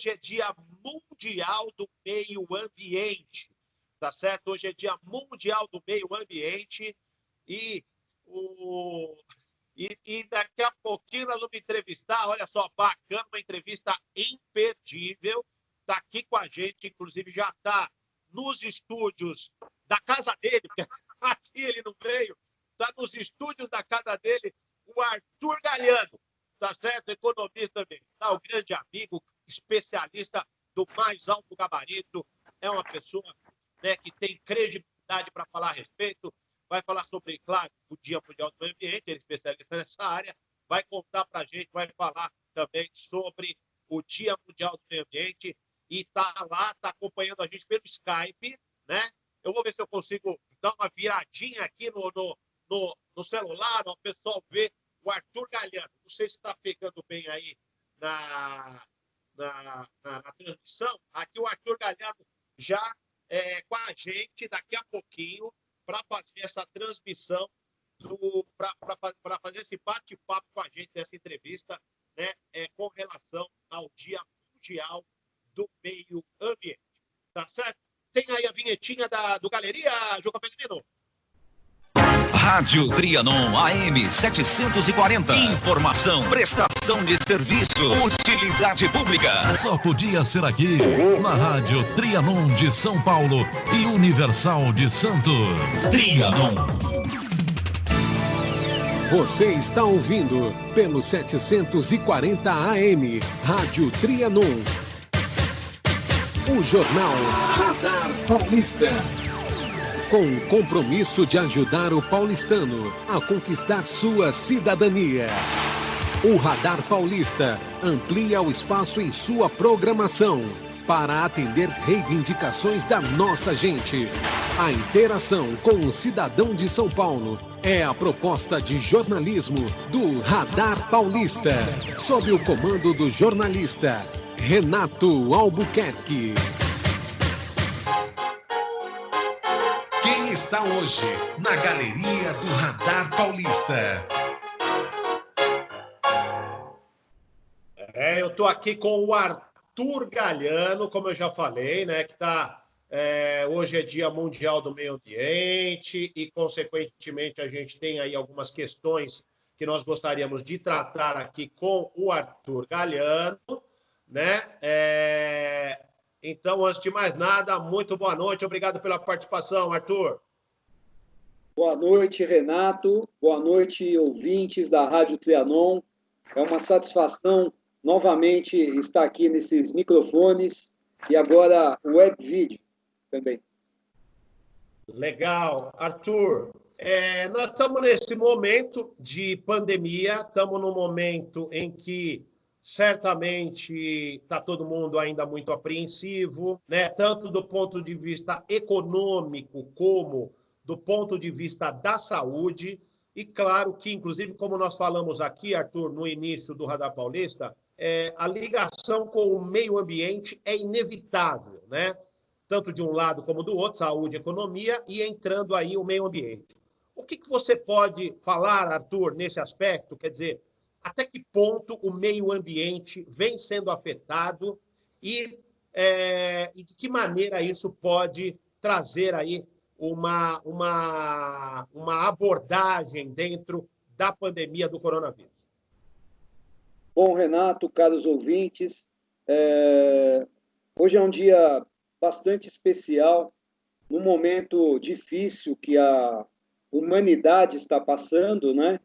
hoje é dia mundial do meio ambiente, tá certo? Hoje é dia mundial do meio ambiente e, daqui a pouquinho nós vamos entrevistar, olha só, bacana, uma entrevista imperdível, tá aqui com a gente, inclusive já está nos estúdios da casa dele, porque aqui ele não veio, está nos estúdios da casa dele, o Arthur Galhano, tá certo? Economista ambiental, grande amigo, especialista do mais alto gabarito, é uma pessoa, né, que tem credibilidade para falar a respeito, vai falar sobre, claro, o Dia Mundial do Meio Ambiente, ele é especialista nessa área, vai contar para a gente, vai falar também sobre o Dia Mundial do Meio Ambiente, e está lá, está acompanhando a gente pelo Skype, né? Eu vou ver se eu consigo dar uma viradinha aqui no celular, o pessoal ver o Arthur Galhano. Não sei se está pegando bem aí na transmissão. Aqui o Arthur Galhano já com a gente daqui a pouquinho para fazer essa transmissão, para fazer esse bate-papo com a gente dessa entrevista, né, com relação ao Dia Mundial do Meio Ambiente. Tá certo? Tem aí a vinhetinha do Galeria, Juca Pellegrino. Rádio Trianon AM 740. Informação, prestação de serviço, utilidade pública. Só podia ser aqui, na Rádio Trianon de São Paulo e Universal de Santos. Trianon. Você está ouvindo pelo 740 AM, Rádio Trianon. O Jornal Radar Paulista. Com o compromisso de ajudar o paulistano a conquistar sua cidadania. O Radar Paulista amplia o espaço em sua programação para atender reivindicações da nossa gente. A interação com o cidadão de São Paulo é a proposta de jornalismo do Radar Paulista, sob o comando do jornalista Renato Albuquerque. Quem está hoje na Galeria do Radar Paulista? Eu estou aqui com o Arthur Galhano, como eu já falei, né, que hoje é Dia Mundial do Meio Ambiente e, consequentemente, a gente tem aí algumas questões que nós gostaríamos de tratar aqui com o Arthur Galhano, né? Então, antes de mais nada, muito boa noite. Obrigado pela participação, Arthur. Boa noite, Renato. Boa noite, ouvintes da Rádio Trianon. É uma satisfação novamente estar aqui nesses microfones e agora web vídeo também. Legal. Arthur, nós estamos nesse momento de pandemia, estamos num momento em que certamente está todo mundo ainda muito apreensivo, né? Tanto do ponto de vista econômico como do ponto de vista da saúde. E claro que, inclusive, como nós falamos aqui, Arthur, no início do Radar Paulista, a ligação com o meio ambiente é inevitável, né? Tanto de um lado como do outro, saúde e economia, e entrando aí o meio ambiente. O que você pode falar, Arthur, nesse aspecto? Quer dizer, até que ponto o meio ambiente vem sendo afetado e de que maneira isso pode trazer aí uma abordagem dentro da pandemia do coronavírus? Bom, Renato, caros ouvintes, hoje é um dia bastante especial, num momento difícil que a humanidade está passando, né?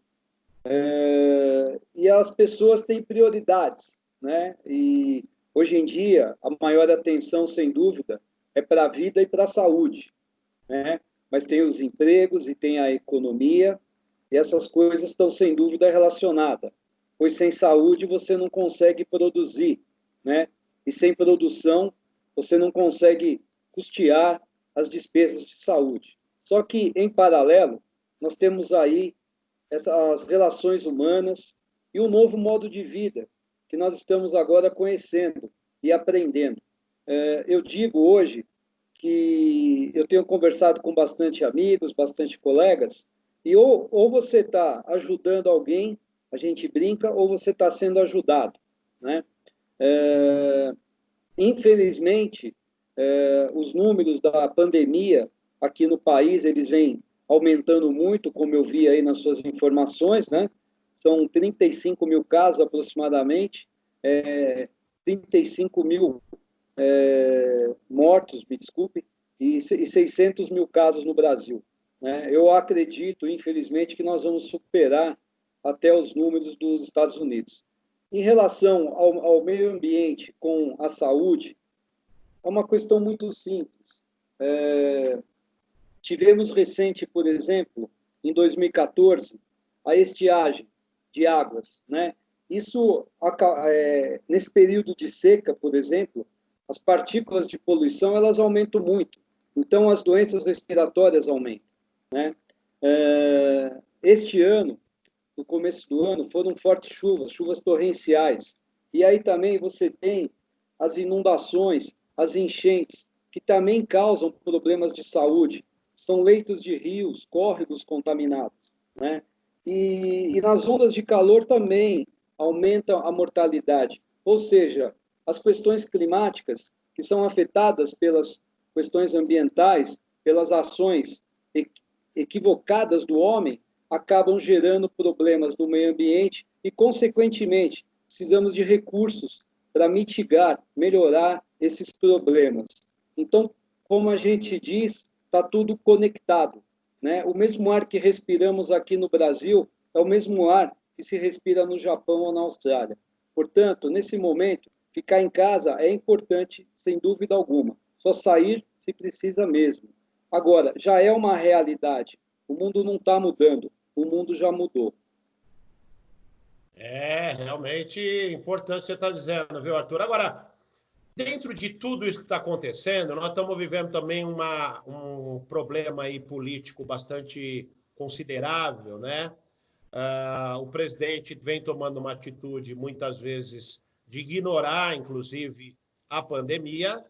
E as pessoas têm prioridades, né? E hoje em dia a maior atenção, sem dúvida, é para a vida e para a saúde, né? Mas tem os empregos e tem a economia, e essas coisas estão sem dúvida relacionadas, pois sem saúde você não consegue produzir, né? E sem produção você não consegue custear as despesas de saúde. Só que, em paralelo, nós temos aí essas relações humanas e um novo modo de vida que nós estamos agora conhecendo e aprendendo. Eu digo hoje que eu tenho conversado com bastante amigos, bastante colegas, e ou você está ajudando alguém, a gente brinca, ou você está sendo ajudado, né? Infelizmente, os números da pandemia aqui no país, eles vêm aumentando muito, como eu vi aí nas suas informações, né? São 35 mil casos aproximadamente, 35 mil mortos, me desculpe, e 600 mil casos no Brasil, né? Eu acredito, infelizmente, que nós vamos superar até os números dos Estados Unidos. Em relação ao meio ambiente com a saúde, é uma questão muito simples. Tivemos recente, por exemplo, em 2014, a estiagem de águas, né? Isso, nesse período de seca, por exemplo, as partículas de poluição, elas aumentam muito. Então, as doenças respiratórias aumentam, né? Este ano, no começo do ano, foram fortes chuvas torrenciais. E aí também você tem as inundações, as enchentes, que também causam problemas de saúde. São leitos de rios, córregos contaminados, né? E nas ondas de calor também aumenta a mortalidade. Ou seja, as questões climáticas, que são afetadas pelas questões ambientais, pelas ações equivocadas do homem, acabam gerando problemas no meio ambiente e, consequentemente, precisamos de recursos para mitigar, melhorar esses problemas. Então, como a gente diz, está tudo conectado, né? O mesmo ar que respiramos aqui no Brasil é o mesmo ar que se respira no Japão ou na Austrália. Portanto, nesse momento, ficar em casa é importante, sem dúvida alguma. Só sair se precisa mesmo. Agora, já é uma realidade. O mundo não está mudando. O mundo já mudou. Realmente importante o que você está dizendo, viu, Arthur? Agora, dentro de tudo isso que está acontecendo, nós estamos vivendo também um problema aí político bastante considerável, né? O presidente vem tomando uma atitude, muitas vezes, de ignorar, inclusive, a pandemia,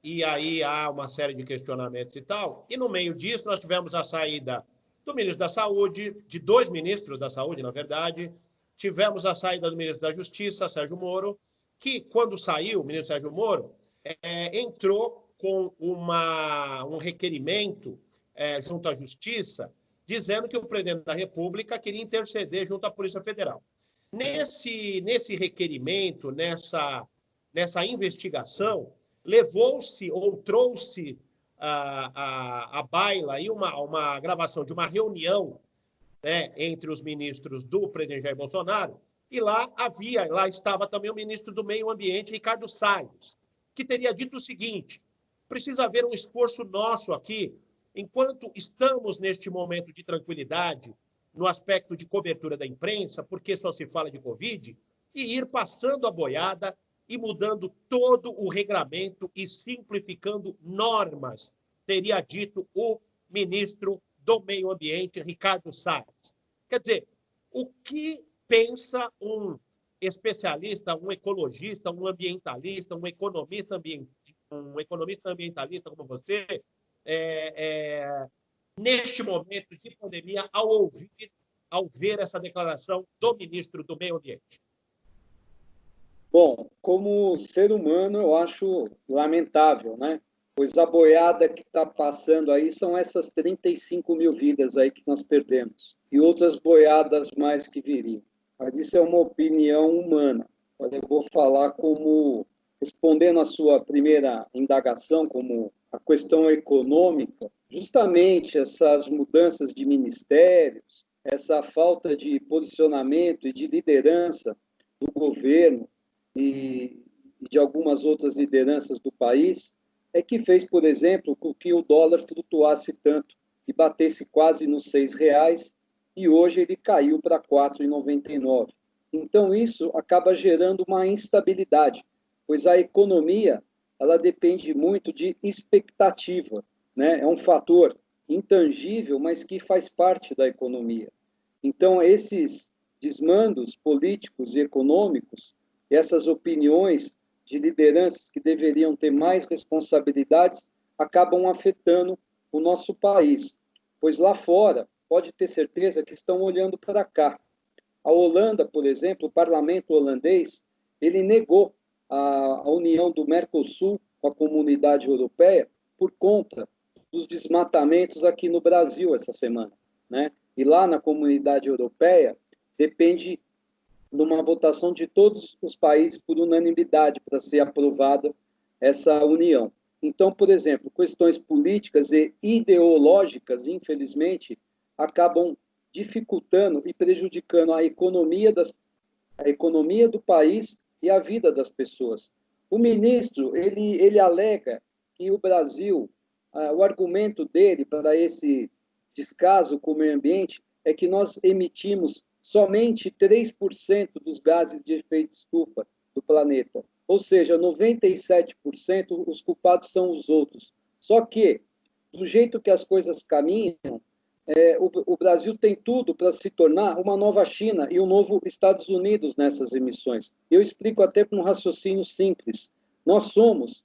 e aí há uma série de questionamentos e tal. E no meio disso, nós tivemos a saída do ministro da Saúde, de dois ministros da Saúde, na verdade. Tivemos a saída do ministro da Justiça, Sérgio Moro, que, quando saiu, o ministro Sérgio Moro, entrou com um requerimento junto à Justiça, dizendo que o presidente da República queria interceder junto à Polícia Federal. Nesse requerimento, nessa investigação, levou-se ou trouxe à baila aí uma gravação de uma reunião, né, entre os ministros do presidente Jair Bolsonaro, e lá estava também o ministro do Meio Ambiente, Ricardo Salles, que teria dito o seguinte: precisa haver um esforço nosso aqui, enquanto estamos neste momento de tranquilidade, no aspecto de cobertura da imprensa, porque só se fala de Covid, e ir passando a boiada e mudando todo o regramento e simplificando normas, teria dito o ministro do Meio Ambiente, Ricardo Salles. Quer dizer, o que pensa um especialista, um ecologista, um ambientalista, um economista ambientalista como você, neste momento de pandemia, ao ver essa declaração do ministro do Meio Ambiente? Bom, como ser humano, eu acho lamentável, né? Pois a boiada que está passando aí são essas 35 mil vidas aí que nós perdemos. E outras boiadas mais que viriam. Mas isso é uma opinião humana. Eu vou falar como, respondendo a sua primeira indagação, como a questão econômica, justamente essas mudanças de ministérios, essa falta de posicionamento e de liderança do governo e de algumas outras lideranças do país, é que fez, por exemplo, com que o dólar flutuasse tanto e batesse quase nos R$6, e hoje ele caiu para R$ 4,99. Então, isso acaba gerando uma instabilidade, pois a economia ela depende muito de expectativa, né? É um fator intangível, mas que faz parte da economia. Então, esses desmandos políticos e econômicos, essas opiniões de lideranças que deveriam ter mais responsabilidades, acabam afetando o nosso país, pois lá fora, pode ter certeza que estão olhando para cá. A Holanda, por exemplo, o parlamento holandês, ele negou a união do Mercosul com a Comunidade Europeia por conta dos desmatamentos aqui no Brasil essa semana, né? E lá na Comunidade Europeia depende de uma votação de todos os países por unanimidade para ser aprovada essa união. Então, por exemplo, questões políticas e ideológicas, infelizmente, acabam dificultando e prejudicando a economia do país e a vida das pessoas. O ministro, ele alega que o Brasil, o argumento dele para esse descaso com o meio ambiente é que nós emitimos somente 3% dos gases de efeito estufa do planeta. Ou seja, 97% os culpados são os outros. Só que, do jeito que as coisas caminham, o Brasil tem tudo para se tornar uma nova China e um novo Estados Unidos nessas emissões. Eu explico até com um raciocínio simples. Nós somos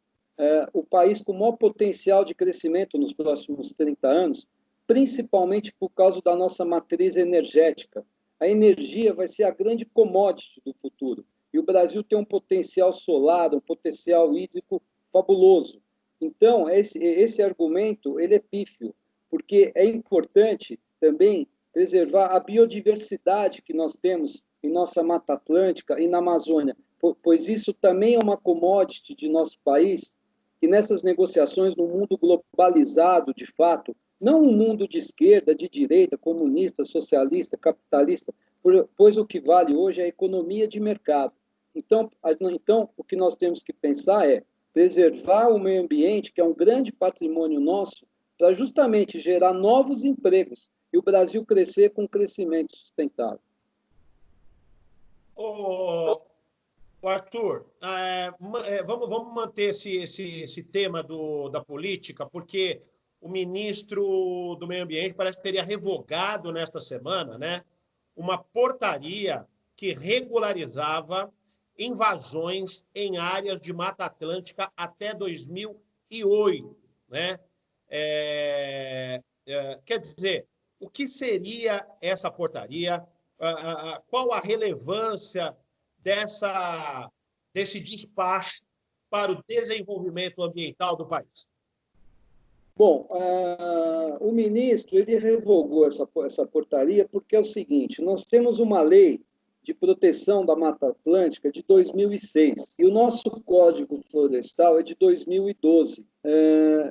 o país com o maior potencial de crescimento nos próximos 30 anos, principalmente por causa da nossa matriz energética. A energia vai ser a grande commodity do futuro. E o Brasil tem um potencial solar, um potencial hídrico fabuloso. Então, esse argumento ele é pífio, porque é importante também preservar a biodiversidade que nós temos em nossa Mata Atlântica e na Amazônia, pois isso também é uma commodity de nosso país, que nessas negociações, no mundo globalizado, de fato, não um mundo de esquerda, de direita, comunista, socialista, capitalista, pois o que vale hoje é a economia de mercado. Então, o que nós temos que pensar é preservar o meio ambiente, que é um grande patrimônio nosso, para justamente gerar novos empregos e o Brasil crescer com crescimento sustentável. Ô, Arthur, vamos manter esse tema da política, porque o ministro do Meio Ambiente parece que teria revogado nesta semana, né, uma portaria que regularizava invasões em áreas de Mata Atlântica até 2008, né? Quer dizer, o que seria essa portaria? Qual a relevância desse despacho para o desenvolvimento ambiental do país? Bom, o ministro ele revogou essa portaria porque é o seguinte: nós temos uma lei de proteção da Mata Atlântica de 2006 e o nosso Código Florestal é de 2012.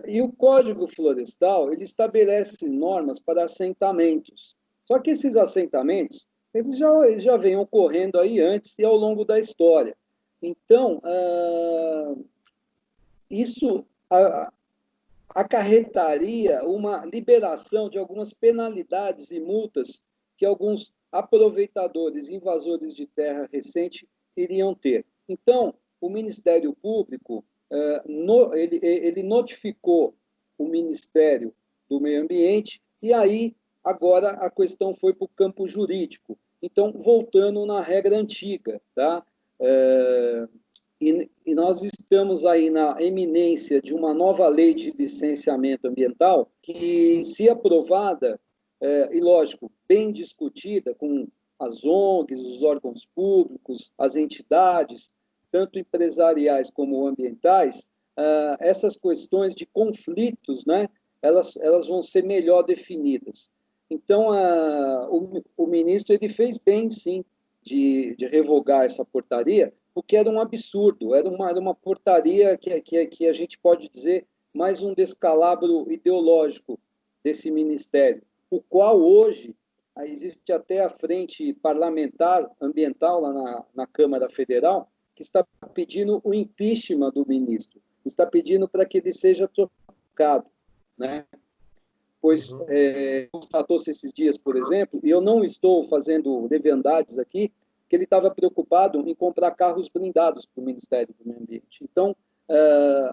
E o Código Florestal ele estabelece normas para assentamentos. Só que esses assentamentos eles já vêm ocorrendo aí antes e ao longo da história. Então, isso acarretaria uma liberação de algumas penalidades e multas que alguns aproveitadores, invasores de terra recente iriam ter. Então, o Ministério Público ele notificou o Ministério do Meio Ambiente e aí agora a questão foi para o campo jurídico. Então, voltando na regra antiga, tá? E nós estamos aí na eminência de uma nova lei de licenciamento ambiental que, se aprovada, e lógico, bem discutida com as ONGs, os órgãos públicos, as entidades, tanto empresariais como ambientais, essas questões de conflitos, né, elas vão ser melhor definidas. Então, o ministro ele fez bem, sim, de revogar essa portaria, porque era um absurdo, era uma portaria que a gente pode dizer mais um descalabro ideológico desse ministério, o qual hoje existe até a frente parlamentar ambiental lá na Câmara Federal, que está pedindo o impeachment do ministro, está pedindo para que ele seja trocado, né? Pois constatou-se esses dias, por exemplo, e eu não estou fazendo leviandades aqui, que ele estava preocupado em comprar carros blindados para o Ministério do Meio Ambiente. Então,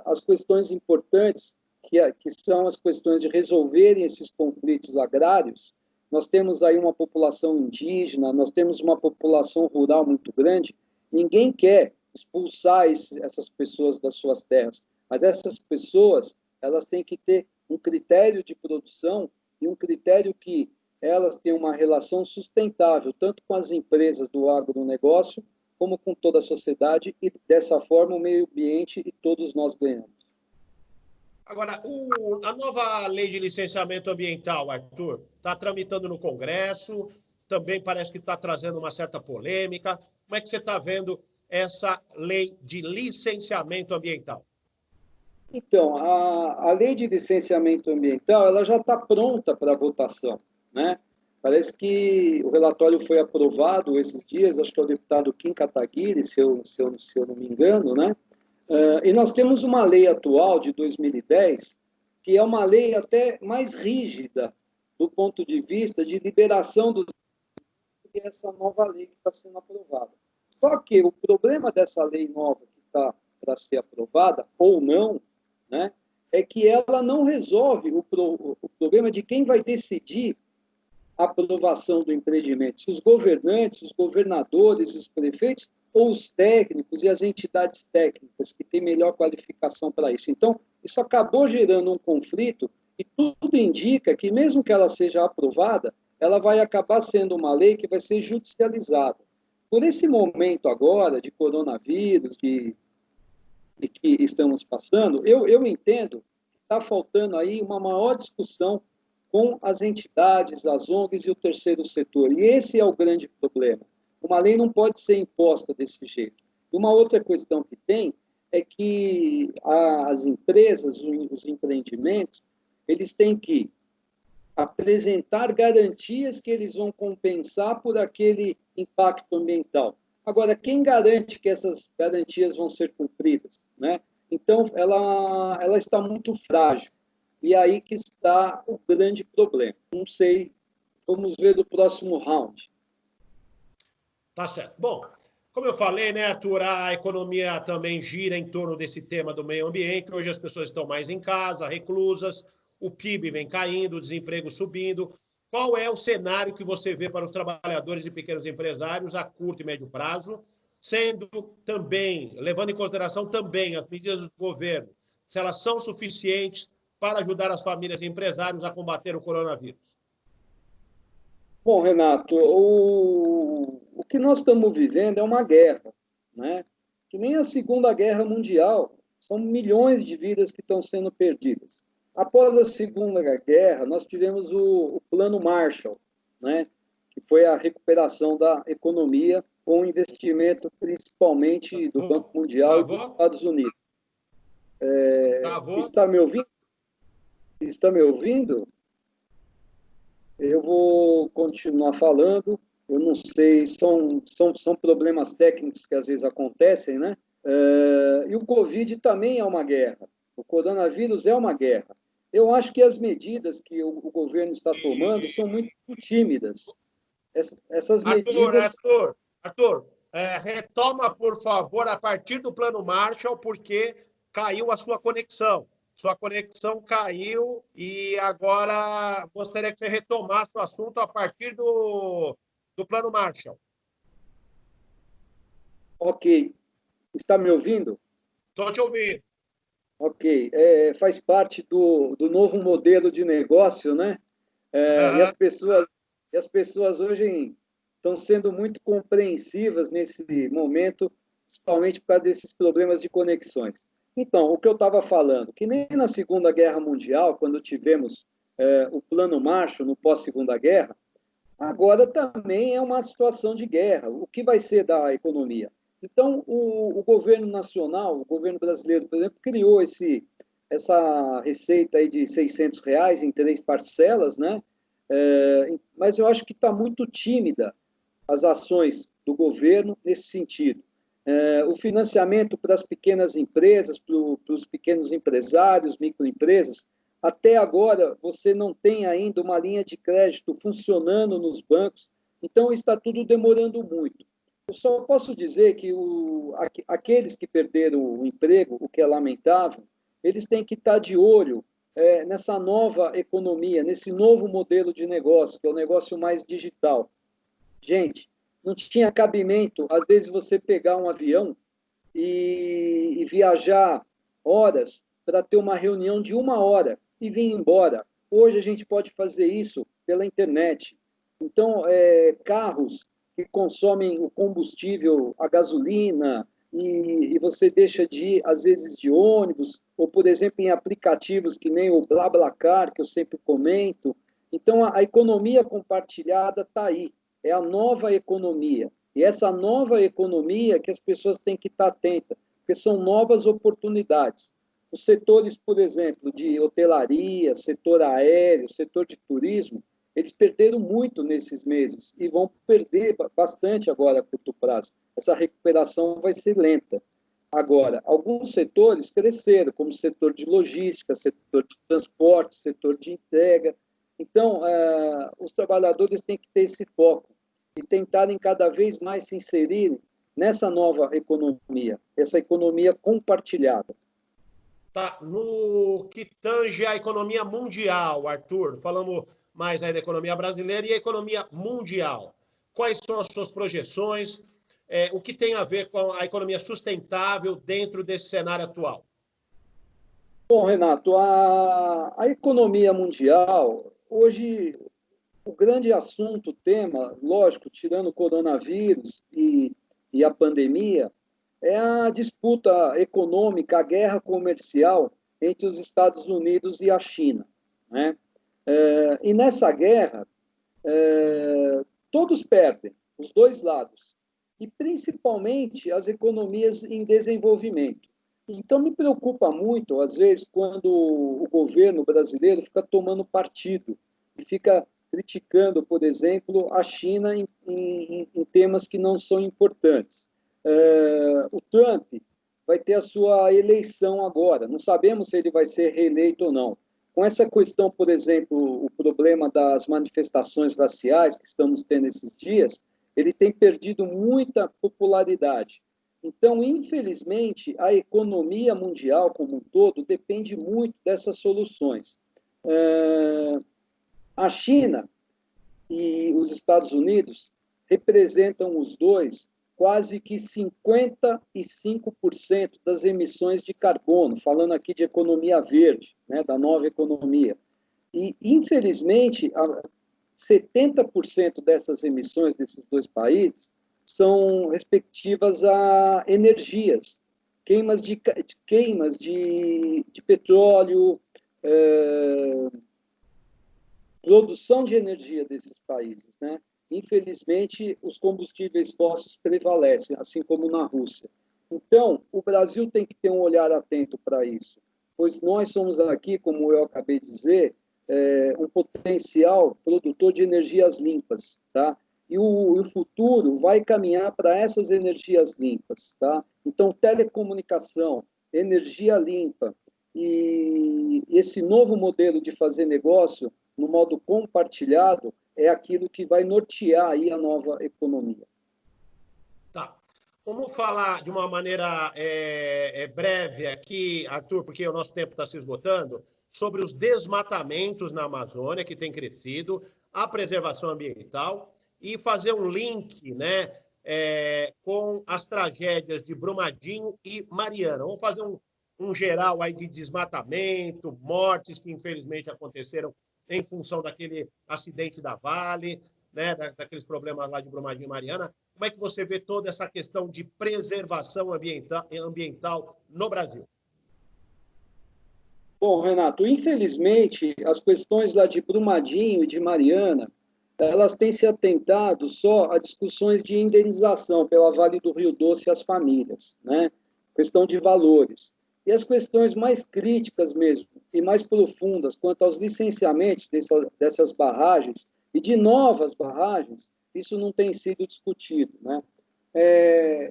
as questões importantes, que são as questões de resolverem esses conflitos agrários, nós temos aí uma população indígena, nós temos uma população rural muito grande, ninguém quer expulsar essas pessoas das suas terras, mas essas pessoas, elas têm que ter um critério de produção e um critério que elas tenham uma relação sustentável, tanto com as empresas do agronegócio, como com toda a sociedade, e dessa forma o meio ambiente e todos nós ganhamos. Agora, a nova lei de licenciamento ambiental, Arthur, está tramitando no Congresso, também parece que está trazendo uma certa polêmica. Como é que você está vendo essa lei de licenciamento ambiental? Então, a lei de licenciamento ambiental ela já está pronta para votação, né? Parece que o relatório foi aprovado esses dias, acho que é o deputado Kim Kataguiri, se eu não me engano, né? E nós temos uma lei atual de 2010, que é uma lei até mais rígida do ponto de vista de liberação do que essa nova lei que está sendo aprovada. Só que o problema dessa lei nova que está para ser aprovada, ou não, né, é que ela não resolve o problema de quem vai decidir a aprovação do empreendimento. Se os governantes, os governadores, os prefeitos, ou os técnicos e as entidades técnicas que têm melhor qualificação para isso. Então, isso acabou gerando um conflito e tudo indica que, mesmo que ela seja aprovada, ela vai acabar sendo uma lei que vai ser judicializada. Por esse momento agora de coronavírus, de que estamos passando, eu entendo que está faltando aí uma maior discussão com as entidades, as ONGs e o terceiro setor. E esse é o grande problema. Uma lei não pode ser imposta desse jeito. Uma outra questão que tem é que as empresas, os empreendimentos, eles têm que apresentar garantias que eles vão compensar por aquele impacto ambiental. Agora, quem garante que essas garantias vão ser cumpridas, né? Então, ela está muito frágil. E aí que está o grande problema. Não sei, vamos ver do próximo round. Tá certo. Bom, como eu falei, né, Arthur, a economia também gira em torno desse tema do meio ambiente. Hoje as pessoas estão mais em casa, reclusas, o PIB vem caindo, o desemprego subindo. Qual é o cenário que você vê para os trabalhadores e pequenos empresários a curto e médio prazo, sendo também, levando em consideração também as medidas do governo, se elas são suficientes para ajudar as famílias e empresários a combater o coronavírus? Bom, Renato, o que nós estamos vivendo é uma guerra, né? Que nem a Segunda Guerra Mundial, são milhões de vidas que estão sendo perdidas. Após a Segunda Guerra, nós tivemos o Plano Marshall, né? Que foi a recuperação da economia com investimento principalmente do Banco Mundial e dos Estados Unidos. Está me ouvindo? Está me ouvindo? Eu vou continuar falando. Eu não sei, são problemas técnicos que às vezes acontecem, né? E o Covid também é uma guerra. O coronavírus é uma guerra. Eu acho que as medidas que o governo está tomando são muito tímidas. Essas medidas... Arthur, retoma, por favor, a partir do Plano Marshall, porque caiu a sua conexão. Sua conexão caiu e agora gostaria que você retomasse o assunto a partir do Plano Marshall. Ok. Está me ouvindo? Estou te ouvindo. Ok. Faz parte do novo modelo de negócio, né? E as pessoas hoje estão sendo muito compreensivas nesse momento, principalmente por causa desses problemas de conexões. Então, o que eu estava falando, que nem na Segunda Guerra Mundial, quando tivemos o Plano Marshall no pós-Segunda Guerra, agora também é uma situação de guerra. O que vai ser da economia? Então, o governo nacional, o governo brasileiro, por exemplo, criou essa receita aí de R$600 em 3 parcelas, né? Mas eu acho que está muito tímida as ações do governo nesse sentido. O financiamento para as pequenas empresas, para os pequenos empresários, microempresas, até agora você não tem ainda uma linha de crédito funcionando nos bancos, então está tudo demorando muito. Eu só posso dizer que aqueles que perderam o emprego, o que é lamentável, eles têm que estar de olho nessa nova economia, nesse novo modelo de negócio, que é o negócio mais digital. Gente, não tinha cabimento, às vezes, você pegar um avião e viajar horas para ter uma reunião de 1 hora e vir embora. Hoje a gente pode fazer isso pela internet. Então, carros que consomem o combustível, a gasolina, e você deixa de ir, às vezes, de ônibus, ou, por exemplo, em aplicativos que nem o BlaBlaCar, que eu sempre comento. Então, a economia compartilhada está aí, é a nova economia. E essa nova economia que as pessoas têm que estar atentas, porque são novas oportunidades. Os setores, por exemplo, de hotelaria, setor aéreo, setor de turismo, eles perderam muito nesses meses e vão perder bastante agora a curto prazo. Essa recuperação vai ser lenta. Agora, alguns setores cresceram, como o setor de logística, setor de transporte, setor de entrega. Então, os trabalhadores têm que ter esse foco e tentarem cada vez mais se inserirem nessa nova economia, essa economia compartilhada. Tá, no que tange a economia mundial, Arthur, falamos mais aí da economia brasileira e a economia mundial. Quais são as suas projeções? O que tem a ver com a economia sustentável dentro desse cenário atual? Bom, Renato, a economia mundial, hoje, o grande assunto, tema, lógico, tirando o coronavírus e a pandemia, é a disputa econômica, a guerra comercial entre os Estados Unidos e a China, né? E nessa guerra, todos perdem, os dois lados, e principalmente as economias em desenvolvimento. Então, me preocupa muito, às vezes, quando o governo brasileiro fica tomando partido e fica criticando, por exemplo, a China em temas que não são importantes. O Trump vai ter a sua eleição agora, não sabemos se ele vai ser reeleito ou não. Com essa questão, por exemplo, o problema das manifestações raciais que estamos tendo esses dias, ele tem perdido muita popularidade. Então, infelizmente, a economia mundial como um todo depende muito dessas soluções. A China e os Estados Unidos representam os dois quase que 55% das emissões de carbono, falando aqui de economia verde, né, da nova economia. E, infelizmente, 70% dessas emissões desses dois países são respectivas a energias, queimas de petróleo, produção de energia desses países, né? Infelizmente, os combustíveis fósseis prevalecem, assim como na Rússia. Então, o Brasil tem que ter um olhar atento para isso, pois nós somos aqui, como eu acabei de dizer, um potencial produtor de energias limpas, tá? E o futuro vai caminhar para essas energias limpas, tá? Então, telecomunicação, energia limpa e esse novo modelo de fazer negócio no modo compartilhado é aquilo que vai nortear aí a nova economia. Tá. Vamos falar de uma maneira breve aqui, Arthur, porque o nosso tempo está se esgotando, sobre os desmatamentos na Amazônia, que tem crescido, a preservação ambiental, e fazer um link, né, com as tragédias de Brumadinho e Mariana. Vamos fazer um geral aí de desmatamento, mortes que infelizmente aconteceram em função daquele acidente da Vale, né, daqueles problemas lá de Brumadinho e Mariana. Como é que você vê toda essa questão de preservação ambiental no Brasil? Bom, Renato, infelizmente, as questões lá de Brumadinho e de Mariana, elas têm se atentado só a discussões de indenização pela Vale do Rio Doce às famílias, né? Questão de valores. E as questões mais críticas mesmo, e mais profundas, quanto aos licenciamentos dessas barragens e de novas barragens, isso não tem sido discutido, né?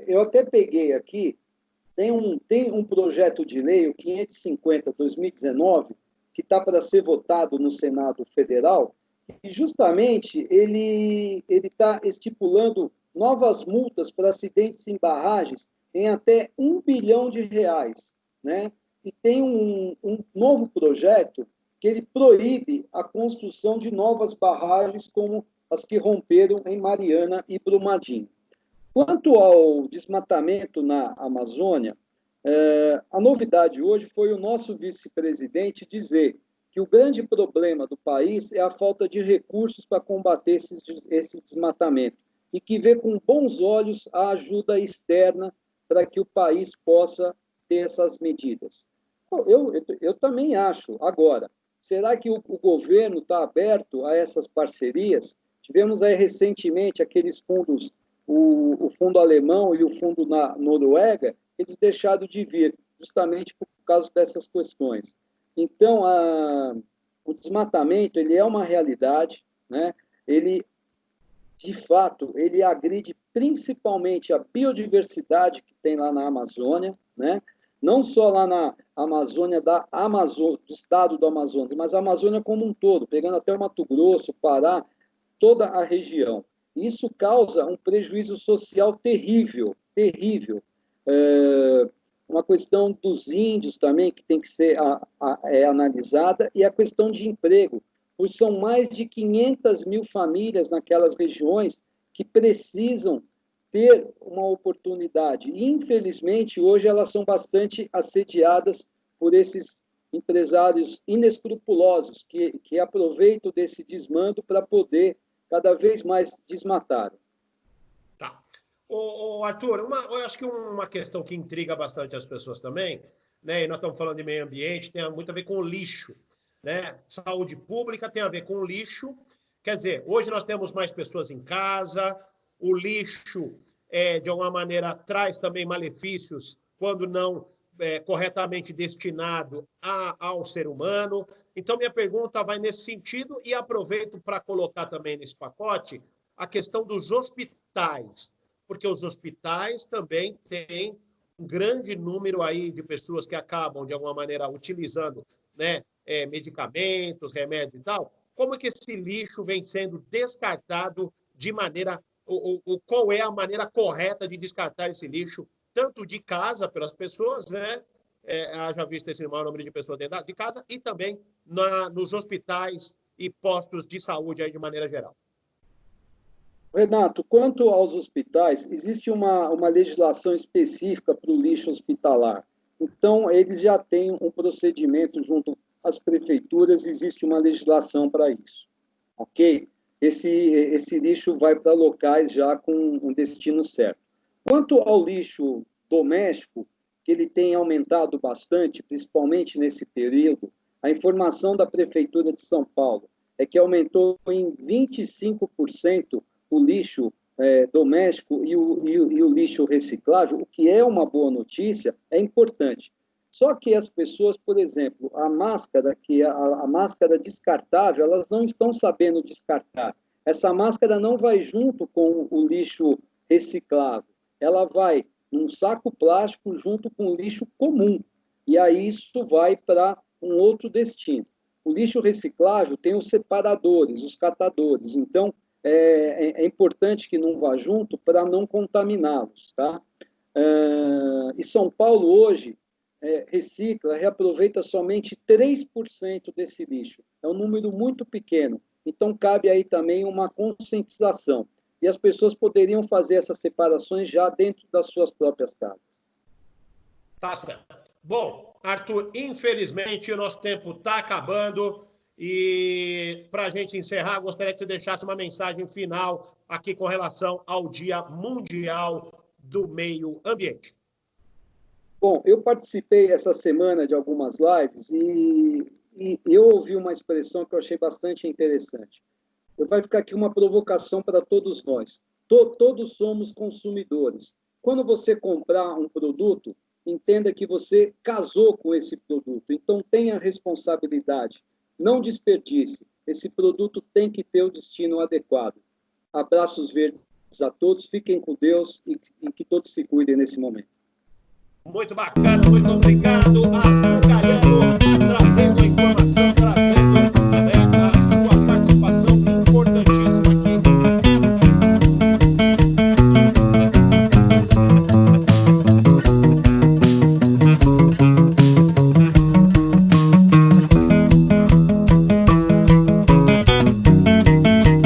Eu até peguei aqui, tem um projeto de lei, o 550/2019, que está para ser votado no Senado Federal, e justamente ele está estipulando novas multas para acidentes em barragens em até R$1 bilhão, né? E tem um novo projeto que ele proíbe a construção de novas barragens como as que romperam em Mariana e Brumadinho. Quanto ao desmatamento na Amazônia, a novidade hoje foi o nosso vice-presidente dizer que o grande problema do país é a falta de recursos para combater esse desmatamento. e que vê com bons olhos a ajuda externa para que o país possa ter essas medidas. Eu também acho. Agora, será que o governo está aberto a essas parcerias? Tivemos aí recentemente aqueles fundos, o fundo alemão e o fundo na Noruega, eles deixaram de vir, justamente por causa dessas questões. Então, o desmatamento, ele é uma realidade, né? Ele, de fato, ele agride principalmente a biodiversidade que tem lá na Amazônia, né? Não só lá na Amazônia, do estado do Amazonas, mas a Amazônia como um todo, pegando até o Mato Grosso, Pará, toda a região. Isso causa um prejuízo social terrível, terrível. Uma questão dos índios também, que tem que ser analisada, e a questão de emprego, pois são mais de 500 mil famílias naquelas regiões que precisam ter uma oportunidade. E, infelizmente, hoje elas são bastante assediadas por esses empresários inescrupulosos que aproveitam desse desmando para poder cada vez mais desmatar. Tá. Arthur, eu acho que uma questão que intriga bastante as pessoas também, né? E nós estamos falando de meio ambiente, tem muito a ver com o lixo, né? Saúde pública tem a ver com o lixo. Quer dizer, hoje nós temos mais pessoas em casa, o lixo, de alguma maneira, traz também malefícios quando não corretamente destinado ao ser humano. Então, minha pergunta vai nesse sentido e aproveito para colocar também nesse pacote a questão dos hospitais, porque os hospitais também têm um grande número aí de pessoas que acabam, de alguma maneira, utilizando, né, medicamentos, remédios e tal. Como é que esse lixo vem sendo descartado de maneira... qual é a maneira correta de descartar esse lixo, tanto de casa, pelas pessoas, né? Haja visto esse maior número de pessoas dentro de casa, e também nos hospitais e postos de saúde aí de maneira geral. Renato, quanto aos hospitais, existe uma legislação específica para o lixo hospitalar. Então, eles já têm um procedimento junto às prefeituras, existe uma legislação para isso, ok? Esse lixo vai para locais já com um destino certo. Quanto ao lixo doméstico, que ele tem aumentado bastante, principalmente nesse período, a informação da Prefeitura de São Paulo é que aumentou em 25% o lixo doméstico e o lixo reciclável, o que é uma boa notícia, é importante. Só que as pessoas, por exemplo, a máscara descartável, elas não estão sabendo descartar. Essa máscara não vai junto com o lixo reciclável, ela vai num saco plástico junto com o lixo comum, e aí isso vai para um outro destino. O lixo reciclável tem os separadores, os catadores, então é importante que não vá junto para não contaminá-los, tá? E São Paulo hoje reaproveita somente 3% desse lixo. É um número muito pequeno. Então, cabe aí também uma conscientização. E as pessoas poderiam fazer essas separações já dentro das suas próprias casas. Tá certo. Bom, Arthur, infelizmente o nosso tempo está acabando. E para a gente encerrar, gostaria que você deixasse uma mensagem final aqui com relação ao Dia Mundial do Meio Ambiente. Bom, eu participei essa semana de algumas lives e eu ouvi uma expressão que eu achei bastante interessante. Vai ficar aqui uma provocação para todos nós. Todos somos consumidores. Quando você comprar um produto, entenda que você casou com esse produto. Então, tenha responsabilidade. Não desperdice. Esse produto tem que ter o destino adequado. Abraços verdes a todos. Fiquem com Deus e que todos se cuidem nesse momento. Muito bacana, muito obrigado, Arthur Caiano.